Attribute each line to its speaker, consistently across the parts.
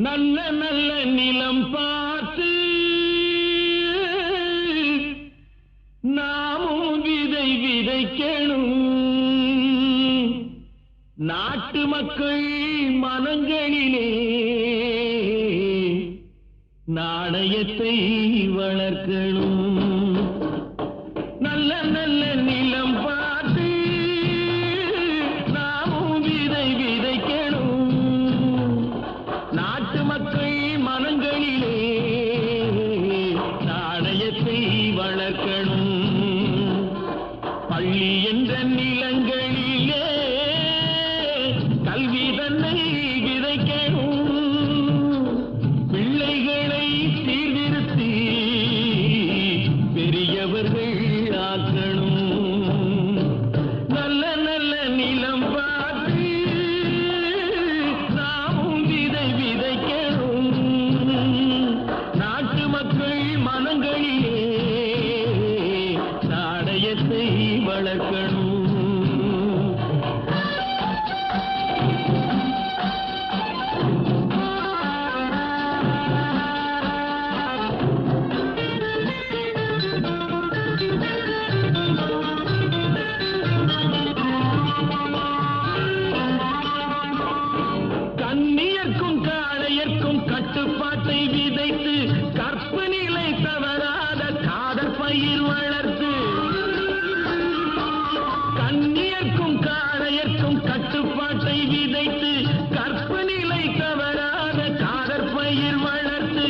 Speaker 1: நல்ல நல்ல நிலம் பார்த்து நாமும் விதை விதைக்கணும். நாட்டு மக்கள் மனங்களிலே நாணயத்தை வளர்க்கணும். நல்ல நல்ல நிலம் பார்த்து நாமும் விதை விதைக்கணும். நாட்டு மக்கள் மனங்களிலே நாணயத்தை வளர்க்கணும். பள்ளி என்ற நிலங்களிலே கல்வி தன்னை விதைக்கணும். பிள்ளைகளை சீர்திருத்தி பெரியவர்கள் ஆக்கணும். நல்ல நல்ல நிலம் பார்த்து நாமும் விதை விதைக்கணும். நாட்டு மக்கள் மனங்களிலே நாணயத்தை வளர்க்கணும். கண்ணியர்க்கும் காளையர்க்கும் கட்டுப்பாட்டை விதைத்து கற்பு நிலை தவறாத காதல் பயிர் வளர்த்து. கண்ணியர்க்கும் காளையர்க்கும் கட்டுப்பாட்டை விதைத்து கற்பு நிலை தவறாத காதல் பயிர் வளர்த்து.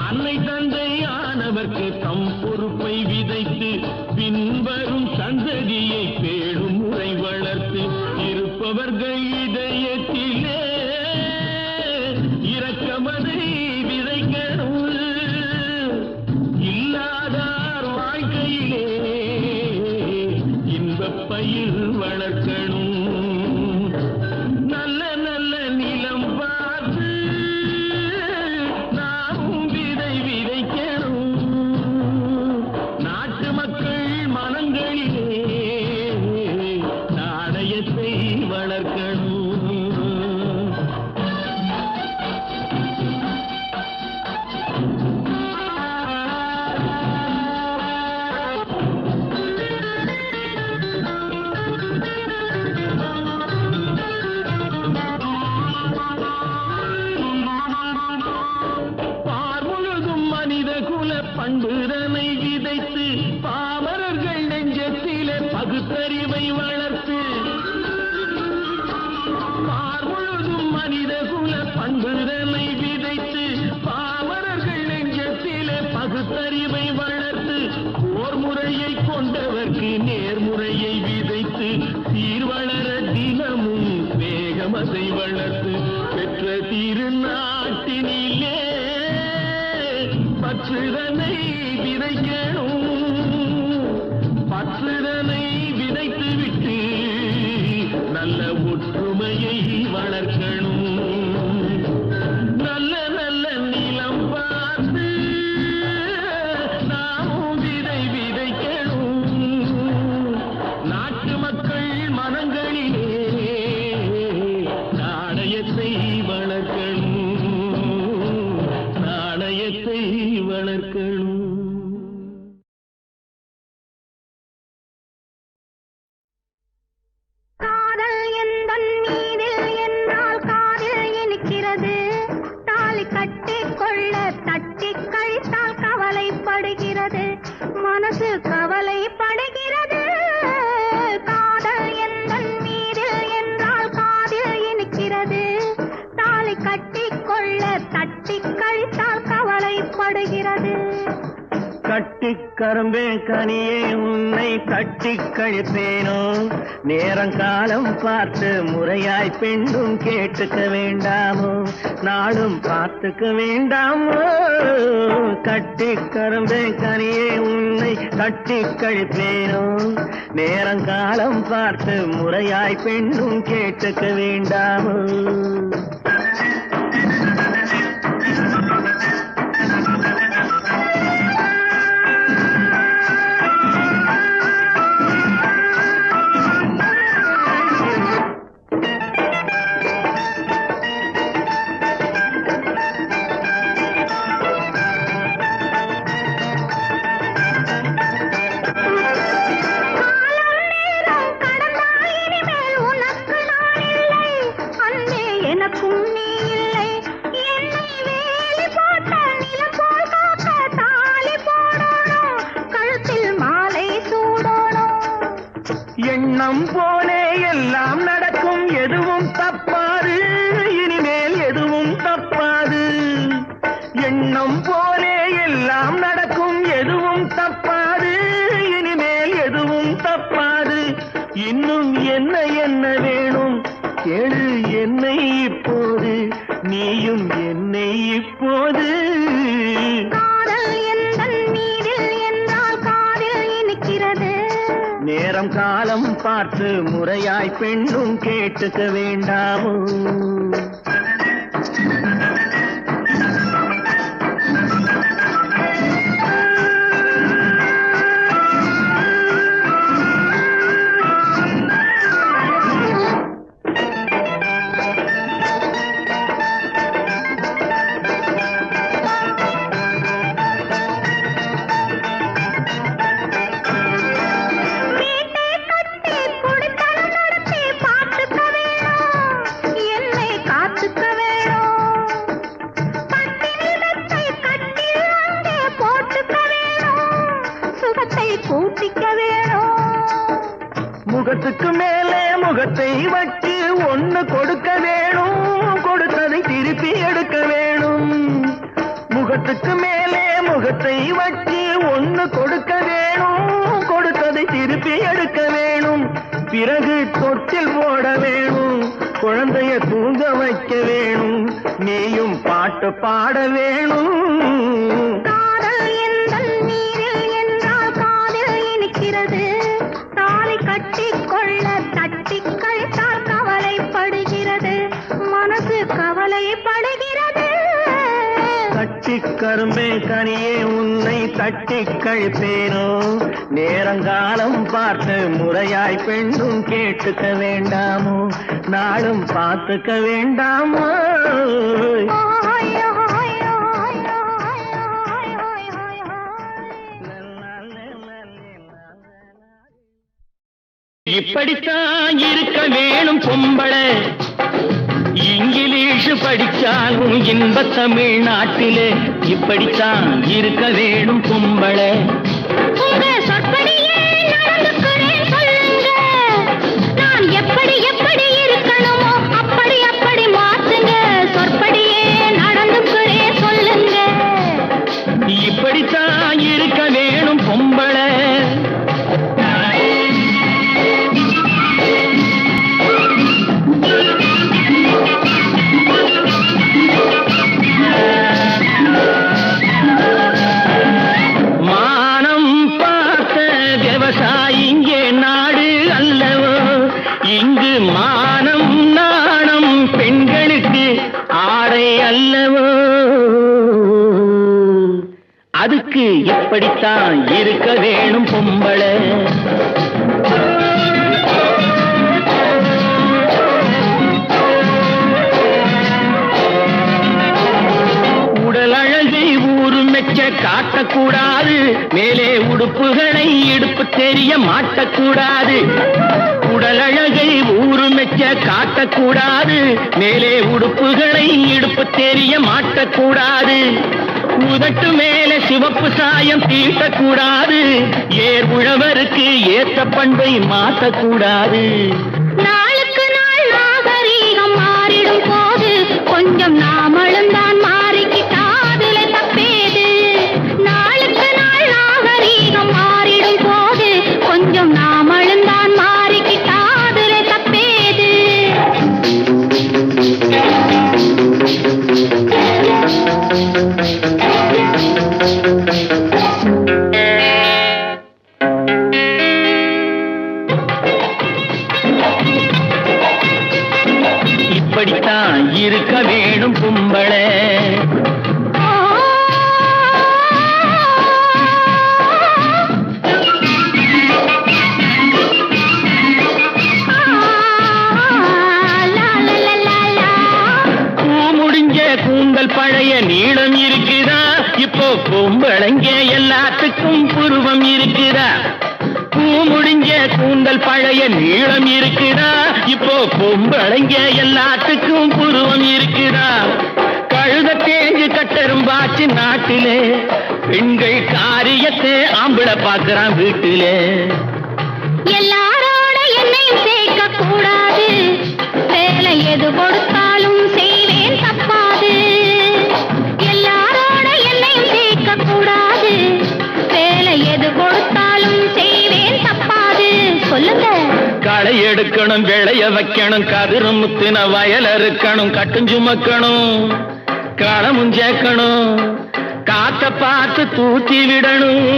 Speaker 1: அன்னை தந்தை ஆனவர்க்கு தம் பொறுப்பை விதைத்து பின்வரும் சந்ததியை பேணும் முறை வளர்த்து. இருப்பவர்கள் இதயத்திலே இரக்கமதை விதைக்கணும். இல்லாதார் வாழ்க்கையிலே இன்பப் பயிர் வளர்க்கணும். நல்ல நல்ல நிலம் பார்த்து நாமும் விதை விதைக்கணும். நாட்டு மக்கள் மனங்களிலே நாணயத்தை வளர்க்கணும். பண்புதனை விதைத்து பாமரர்கள் நெஞ்சத்திலே பகுத்தறிவை வளர்த்து. பார்முழுதும் மனித குல பண்புதனை விதைத்து பாமரர்கள் நெஞ்சத்திலே பகுத்தறிவை வளர்த்து. போர் முறையை கொண்டவர்க்கு நேர்முறையை விதைத்து சீர்வளர தினமும் வேகமதை வளர்த்து. பெற்ற திருநாட்டினிலே பற்றுதனை விதைக்கணும். பற்றுதனை விதைத்து விட்டு நல்ல ஒற்றுமையை வளர்க்கணும். நல்ல நல்ல நிலம் பார்த்து நாமும் விதை விதைக்கணும். நாட்டு மக்கள் மனங்களிலே நாணயத்தை வளர்க்கணும். நாணயத்தை வளர்க்கணும்.
Speaker 2: காதல் எந்தன் மீதில் என்னால் காதில் இனிக்கிறது. தாலி கட்டிக்கொள்ள தட்டி கழித்தால் கவலைப்படுகிறது. மனசு கவலைப்படுகிறது. காதல் எந்தன் மீதில் என்னால் காதில் இனிக்கிறது. தாலி கட்டிக்கொள்ள தட்டி கழித்தால் கவலைப்படுகிறது.
Speaker 3: கட்டிக் கரும்பே கனியே உன்னை கட்டிக் கழிப்பேனோ. நேரங்காலம் பார்த்து முறையாய் பெண்ணும் கேட்டுக்க வேண்டாமோ. நாளும் பார்த்துக்க வேண்டாமோ. கட்டிக் கரும்பே கனியே உன்னை கட்டிக் கழிப்பேனோ. நேரங்காலம் பார்த்து முறையாய் பெண்ணும் கேட்டுக்க வேண்டாமோ. எண்ணம் போலே எல்லாம் நடக்கும், எதுவும் தப்பாது, இனிமேல் எதுவும் தப்பாது. எண்ணம் போலே எல்லாம் நடக்கும், எதுவும் தப்பாது, இனிமேல் எதுவும் தப்பாது. இன்னும் என்ன என்ன வேணும் கேளு என்னை இப்போது, நீயும் என்னை இப்போது.
Speaker 2: காதல் எந்தன் மீதில் என்றால் காதில் இனிக்கிறது.
Speaker 3: நேரம் காலம் பார்த்து முறையாய் பெண்ணும் கேட்டுக்க வேண்டாமோ?
Speaker 2: வீட்டை கட்டி குடித்தனம் நடத்தி பார்த்துக்க வேணும், என்னை காத்துக்க வேணும். பட்டினி மெத்தை கட்டில் அங்கே போட்டுக்க வேணும், சுகத்தை கூட்டிக்க வேணும்.
Speaker 3: முகத்துக்கு மேலே முகத்தை வச்சு ஒண்ணு கொடுக்க வேணும், கொடுத்ததை திருப்பி எடுக்க வேணும். முகத்துக்கு மேலே முகத்தை வச்சு ஒண்ணு கொடுக்க வேணும், கொடுத்ததை திருப்பி எடுக்க வேணும். பிறகு தொட்டில் போட வேணும், குழந்தைய தூங்க வைக்க வேணும், நீயும் பாட்டு பாட வேணும்.
Speaker 2: காதல் எந்தன் மீதில் என்றால் காதில் இனிக்கிறது. தாலி கட்டிக்கொள்ள தட்டி கழித்தால் கவலைப்படுகிறது, மனசு கவலைப்படுகிறது.
Speaker 3: கட்டிக் கரும்பே கனியே உன்னை தட்டி கழிப்பேனோ? நேரங்காலம் பார்த்து முறையாய் பெண்ணும் கேட்டுக்க வேண்டாமோ? நாளும் பார்த்துக்க வேண்டாமோ?
Speaker 2: ஓய், ஓய், ஓய், ஓய், ஓய், ஓய், ஓய், ஓய்.
Speaker 1: இப்படித்தான் இருக்க வேணும் பொம்பளை, இங்கிலீஷ் படிச்சாலும் இன்ப தமிழ்நாட்டிலே இப்படித்தான் இருக்க வேணும் பொம்பளை.
Speaker 2: உங்க சொற்படியே நடந்துக்கிறேன் சொல்லுங்க, நான் எப்படி எப்படி இருக்கணுமோ அப்படி அப்படி மாத்துங்க. சொற்படியே நடந்துக்கிறேன் சொல்லுங்க.
Speaker 1: இப்படித்தான் இருக்க வேணும் பொம்பளை. மானம் பார்த்த விவசாயிங்கே நாடு அல்லவோ, இங்கு மானம் நாணம் பெண்களுக்கு ஆடை அல்லவோ. அதுக்கு எப்படித்தான் இருக்க வேணும் பொம்பளை. உடல் அழகை ஊரு மெச்ச காட்டக்கூடாது, மேலே உடுப்புகளை இடுப்பு தெரிய மாட்டக்கூடாது. உடல் அழகை ஊரு மெச்ச காட்டக்கூடாது, மேலே உடுப்புகளை இடுப்பு தெரிய மாட்டக்கூடாது. உதட்டு மேலே சிவப்பு சாயம் தீட்டக்கூடாது, ஏர் உழவருக்கு ஏற்ற பண்பை மாற்றக்கூடாது.
Speaker 2: நாளுக்கு நாள் நாகரீகம் மாறிடும் போது கொஞ்சம் நாமளும் தான் மாறிக்கிட்டாதுல தப்பேது. நாளுக்கு நாள் நாகரீகம் மாறிடும் போது கொஞ்சம் நாமளும் தான் மாறிக்கிட்டாதுல தப்பேது.
Speaker 1: இப்படித்தான் இருக்க வேணும் பொம்பளை. முடிஞ்ச கூந்தல் பழைய நீளம் இருக்குதா, இப்போ பொம்பளைங்க எல்லாத்துக்கும் புருவம் இருக்குதா. முடிஞ்ச கூந்தல் பழைய நீளம் இருக்குதா, இப்போ பொம்பளைங்க எல்லாத்துக்கும் புருவம் இருக்குதா. கழுத தேஞ்சு கட்டெரும்பாச்சு நாட்டிலே, பெண்கள் காரியத்தை ஆம்பளை பார்க்கறான் வீட்டிலே.
Speaker 2: எல்லாரோட என்னை எது கொடுத்தாலும் செய்வேன் தப்பாது. எல்லாரோட என்னையும் சேர்க்க கூடாது. வேலை எது கொடுத்தாலும் செய்வேன் தப்பாது. சொல்லுங்க.
Speaker 1: களை எடுக்கணும், விளைய வைக்கணும், கதிரு முத்தின வயல் இருக்கணும், கட்டுஞ்சுமக்கணும், களமும் சேர்க்கணும், காத்த பார்த்து தூத்தி விடணும்.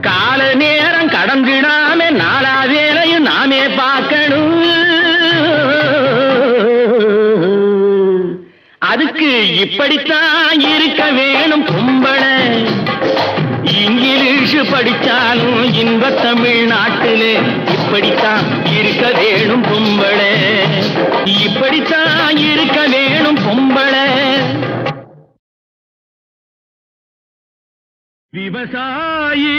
Speaker 1: கால நேரம் கடந்திடாம நாளா வேலையும் நாமே பார்க்கணும். அதுக்கு இப்படித்தான் இருக்க வேணும் பொம்பளை. இங்கிலீஷ் படிச்சாலும் இன்ப தமிழ்நாட்டிலே இப்படித்தான் இருக்க வேணும் பொம்பளை. இப்படித்தான் இருக்க வேணும் பொம்பளை. விவசாயி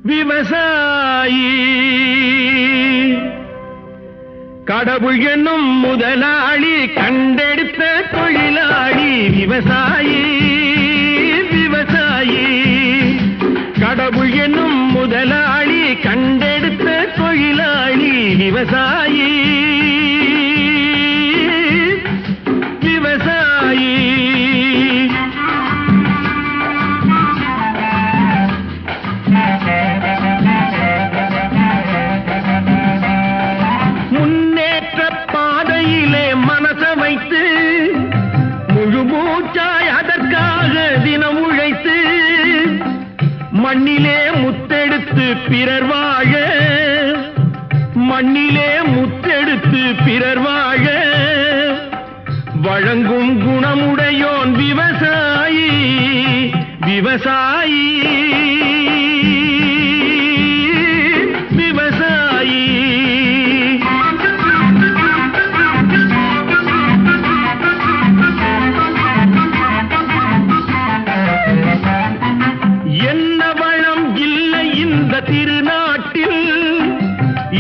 Speaker 1: விவசாயி கடவுள் என்னும் முதலாளி கண்டெடுத்த தொழிலாளி. விவசாயி விவசாயி கடவுள் என்னும் முதலாளி கண்டெடுத்த தொழிலாளி. விவசாயி விவசாயி முன்னேற்ற பாதையிலே மனச வைத்து முழு மூச்சாய் அதற்காக தினம் உழைத்து மண்ணிலே முத்தெடுத்து பிறர் வாழ, மண்ணிலே முத்தெடுத்து பிறர் வாழ வழங்கும் குணமுடையோன் விவசாயி. விவசாயி விவசாயி என்ன வளம் இல்லை இந்த திருநாட்டில்,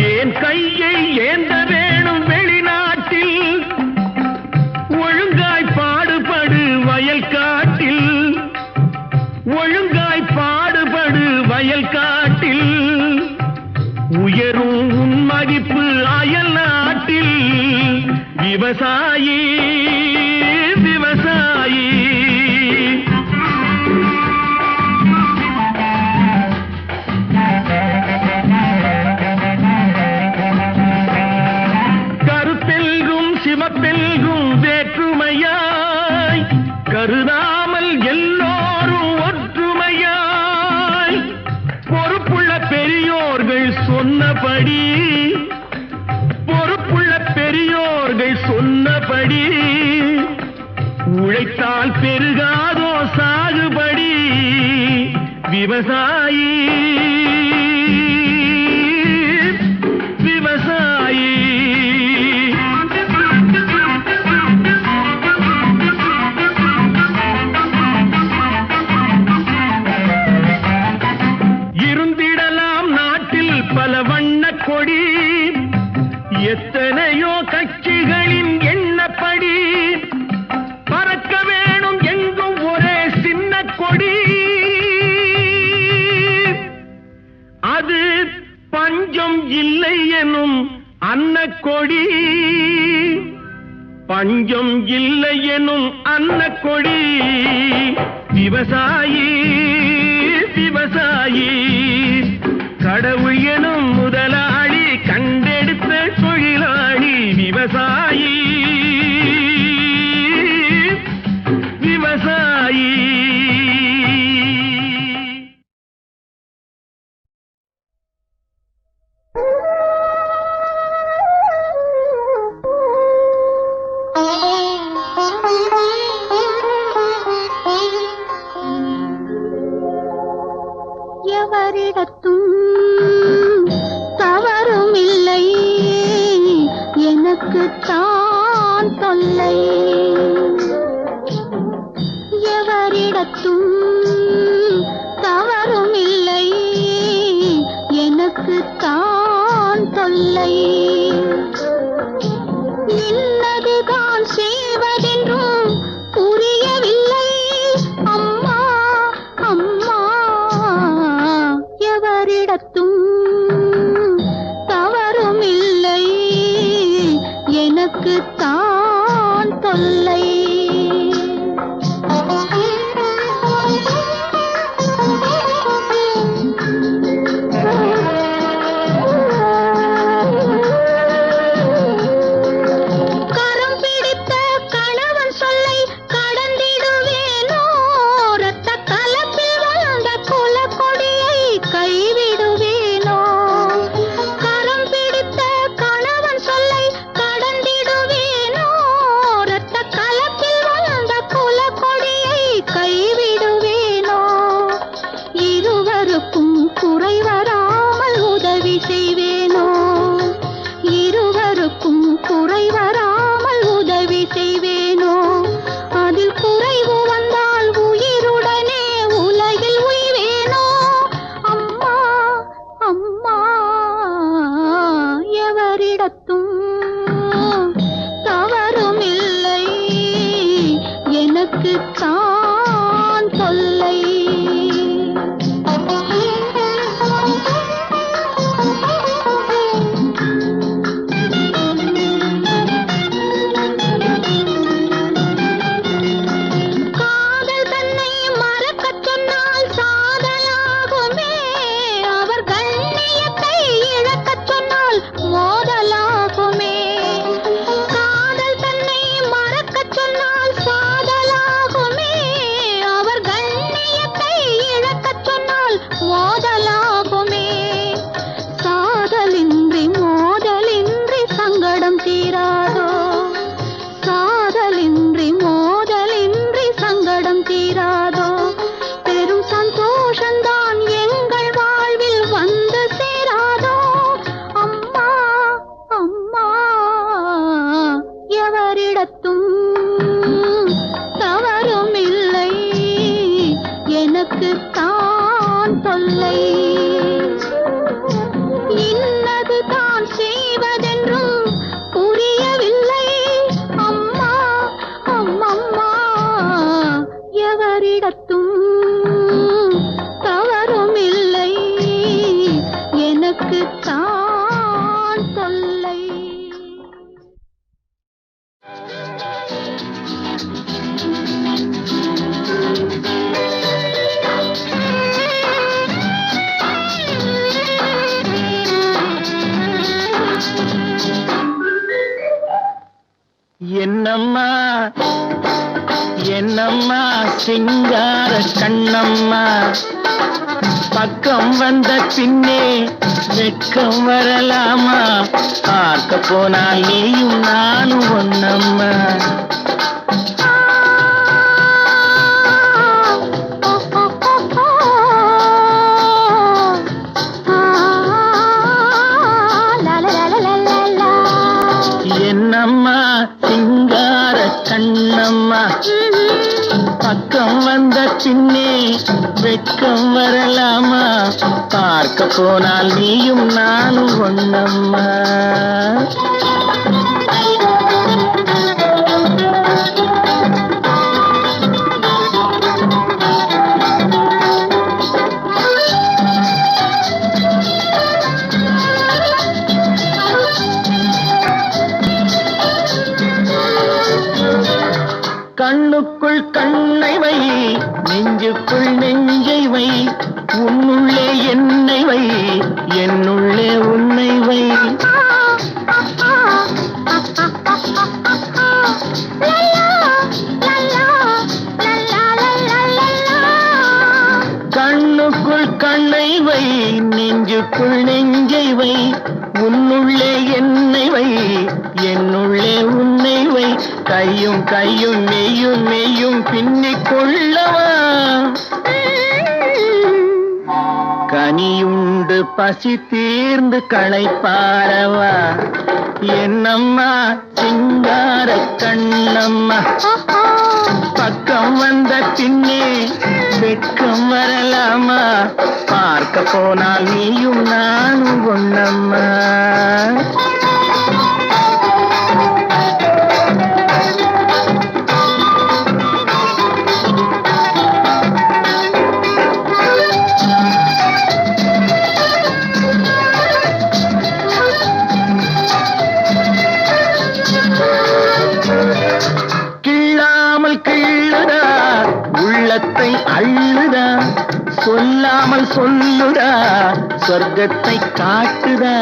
Speaker 1: ஏன் கையை ஏந்த வேணும் வெளிநாட்டில். ஒழுங்காய் பாடுபடு வயல் காட்டில், ஒழுங்காய் பாடுபடு வயல் காட்டில். உயரும் உன் மதிப்பு அயல் நாட்டில். விவசாயி விவசாயி கருத்தெல்கும் சிவப்பெல்கும் வேற்றுமையாய் கருதாமல் எல்லோரும் ஒற்றுமையாய் பொறுப்புள்ள பெரியோர்கள் சொன்னபடி, பொறுப்புள்ள பெரியோர்கள் சொன்னபடி உழைத்தால் பெருகாதோ சாகுபடி. விவசாயி விவசாயி இருந்திடலாம் நாட்டில் பல வண்ண கொடி, எத்தனையோ கட்சிகளின் எண்ணப்படி. பறக்க வேணும் எங்கும் ஒரே சின்ன கொடி, அது பஞ்சம் இல்லை எனும் அன்னக்கொடி. பஞ்சம் இல்லை எனும் அன்னக்கொடி. விவசாயி விவசாயி கடவுள் எனும் முதலாளி கண்டெடுத்த தொழிலாளி. விவசாயி விவசாயி
Speaker 2: எவரிடத்தும் தவறும் இல்லை, எனக்குத்தான் தொல்லை. எவரிடத்தும் தவறும் இல்லை, எனக்குத்தான் தொல்லை. இன்னதுதான் செய்வதென்றும் புரியவில்லை. அம்மா அம்மா எவரிடத்தும் எனக்குத்தான் தொல்லை. கரம் பிடித்த கணவன் சொல்லை கடந்திடுவேனோ, ரத்த கலப்பில் வந்த குலக்கொடியை கைவிடுவேனோ. கரம் பிடித்த கணவன் சொல்லை கடந்திடுவேனோ, ரத்த கலப்பில் வந்த குலக்கொடியை கைவிடுவேனோ. இருவருக்கும் குறை வராமல் உதவி செய்வேனோ, இருவருக்கும் குறை வராமல் உதவி செய்வேனோ. அதில் குறைவு வந்தால் உயிருடனே உலகில் உய்வேனோ. அம்மா அம்மா எவரிடத்தும் தவறுமில்லை, எனக்குத்தான் தொல்லை. காதல் தன்னை மறக்கச் சொன்னால் சாதலாகுமே, அவர் கண்ணியத்தை இழக்கச் சொன்னால் மோதலாகுமே. காதல் தன்னை மறக்கச் சொன்னால் சாதலாகுமே, அவர் கண்ணியத்தை இழக்கச் சொன்னால் மோதலாகுமே. சாதலின்றி மோதலின்றி சங்கடம் தீராதோ, சாதலின்றி மோதலின்றி சங்கடம் தீராதோ. பெரும் சந்தோஷந்தான் எங்கள் வாழ்வில் வந்து சேராதோ. அம்மா அம்மா எவரிடத்தும் தவறுமில்லை, எனக்குத்தான் தொல்லை. இன்னதுதான் செய்வதென்றும் புரியவில்லை. அம்மா அம்மம்மா எவரிடத்தும் தவறுமில்லை, எனக்குத்தான் தொல்லை.
Speaker 1: என்னம்மா என்னம்மா சிங்கார கண்ணம்மா, பக்கம் வந்த பின்னே வெட்கம் வரலாமா? பார்க்க போனால் நீயும் நானும் ஒன்னம்மா. என்னம்மா சிங்கார கண்ணம்மா, பக்கம் வந்த பின்னே வெட்கம் வரலாமா? பார்க்க போனால் நீயும் நானும் ஒன்னம்மா. கண்ணுக்குள் கண்ணை வை, நெஞ்சுக்குள் நெஞ்சை வை, உன்னுள்ளே என்னை வை, என்னுள்ளே உன்னை வை. கண்ணுக்குள் கண்ணை வை, நெஞ்சுக்குள் நெஞ்சை வை, உன்னுள்ளே என்னை வை, என்னுள்ளே உன்னை வை. கையும் கையும் மெய்யும் மெய்யும் பின்னிக் கொள்ளவா? கனியுண்டு பசி தீர்ந்து களைப்பாரவா? என்னம்மா சிங்கார கண்ணம்மா, பக்கம் வந்த பின்னே வெட்கம் வரலாமா? பார்க்க போனால் நீயும் நானும் ஒன்னம்மா. சொல்லுதா சொர்க்கத்தை காட்டுதா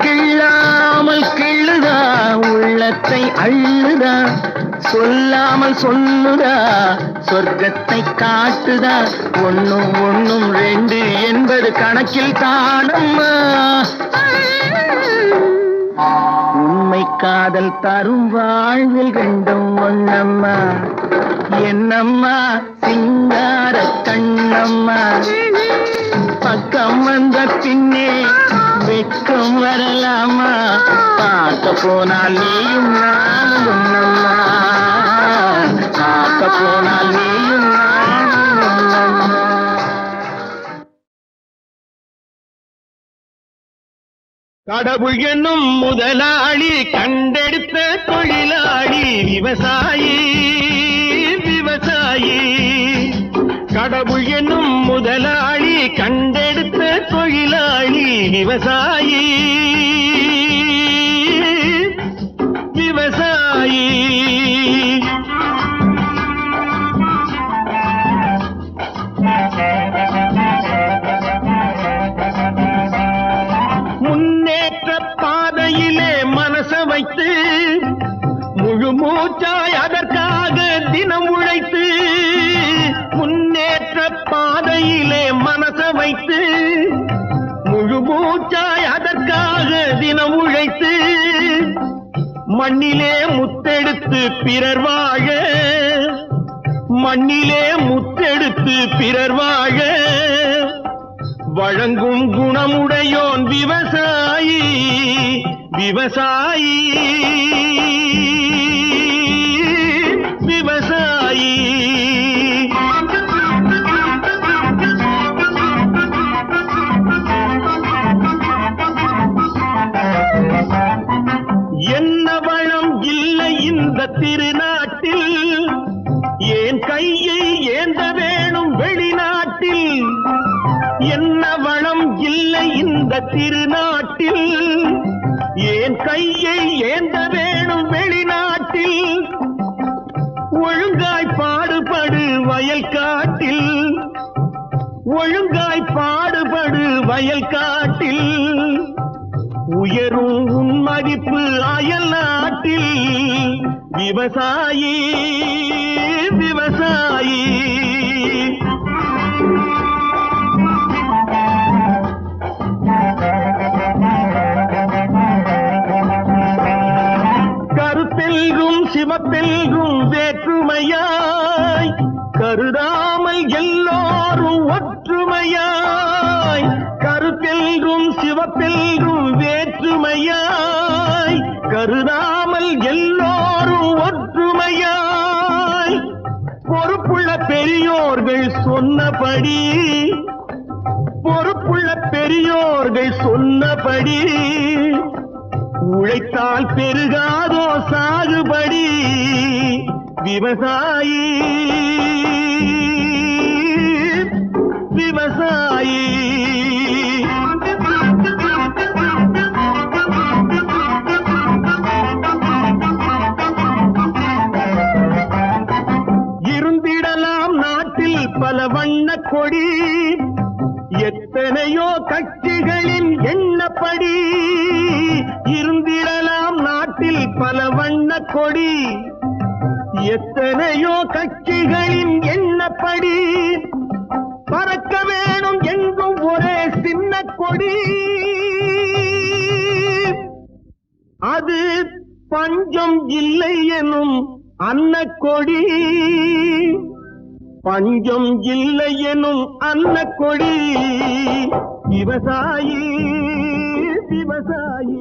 Speaker 1: கிள்ளாமல் கிள்ளுதா உள்ளத்தை அள்ளுதா சொல்லாமல் சொல்லுதா சொர்க்கத்தை காட்டுதா ஒண்ணும் ஒண்ணும் ரெண்டு என்பது கணக்கில் தானம்மா உண்மை காதல் தரும் வாழ்வில் ரெண்டும் ஒண்ணம்மா என்னம்மா சிங்கார கண்ணம்மா பக்கம் வந்த பின்னே வெட்கம் வரலாமா பார்க்க போனால் நீயும் நானும் ஒண்ணம்மா பார்க்க போனால் நீயும் நானும் ஒண்ணம்மா கடவுள் என்னும் முதலாளி கண்டெடுத்த தொழிலாளி விவசாயி விவசாயி கடவுள் என்னும் முதலாளி கண்டெடுத்த தொழிலாளி விவசாயி விவசாயி முன்னேற்ற பாதையிலே மனச வைத்து முழு மூச்சாய் அதற்காக தினம் உழைத்து முன்னேற்ற பாதையிலே மனச வைத்து முழு மூச்சாய் அதற்காக தினம் உழைத்து மண்ணிலே முத்தெடுத்து பிறர் வாழ மண்ணிலே முத்தெடுத்து பிறர் வாழ வழங்கும் குணமுடையோன் விவசாயி விவசாயி விவசாயி என்ன வளம் இல்லை இந்த திருநாட்டில் ஏன் கையை ஏந்த வேணும் வெளிநாட்டில் என்ன வளம் இல்லை இந்த திருநாட்டில் ஏன் கையை ஏந்த வேணும் வெளிநாட்டில் ஒழுங்காய் பாடுபடு வயல் காட்டில் ஒழுங்காய் பாடுபடு வயல் காட்டில் உயரும் உன் மதிப்பு அயல் நாட்டில் விவசாயி விவசாயி கருத்தெல்கும் சிவப்பெல்கும் வேற்றுமையாய் கருதாமல் எல்லோரும் ஒற்றுமையாய் கருத்தெல்கும் சிவப்பெல்கும் வேற்றுமையாய் கருதாமல் எல்லோரும் ஒற்றுமையாய் பொறுப்புள்ள பெரியோர்கள் சொன்னபடி பொறுப்புள்ள பெரியோர்கள் சொன்னபடி உழைத்தால் பெருகாதோ சாகுபடி விவசாயி விவசாயி இருந்திடலாம் நாட்டில் பல வண்ண கொடி எத்தனையோ கட்சிகளின் எண்ணப்படி இருந்திடலாம் நாட்டில் பல வண்ண கொடி எத்தனையோ கட்சிகளின் எண்ணப்படி பறக்க வேணும் எங்கும் ஒரே சின்ன கொடி அது பஞ்சம் இல்லை எனும் அன்னக்கொடி பஞ்சம் இல்லை எனும் அன்னக்கொடி விவசாயி விவசாயி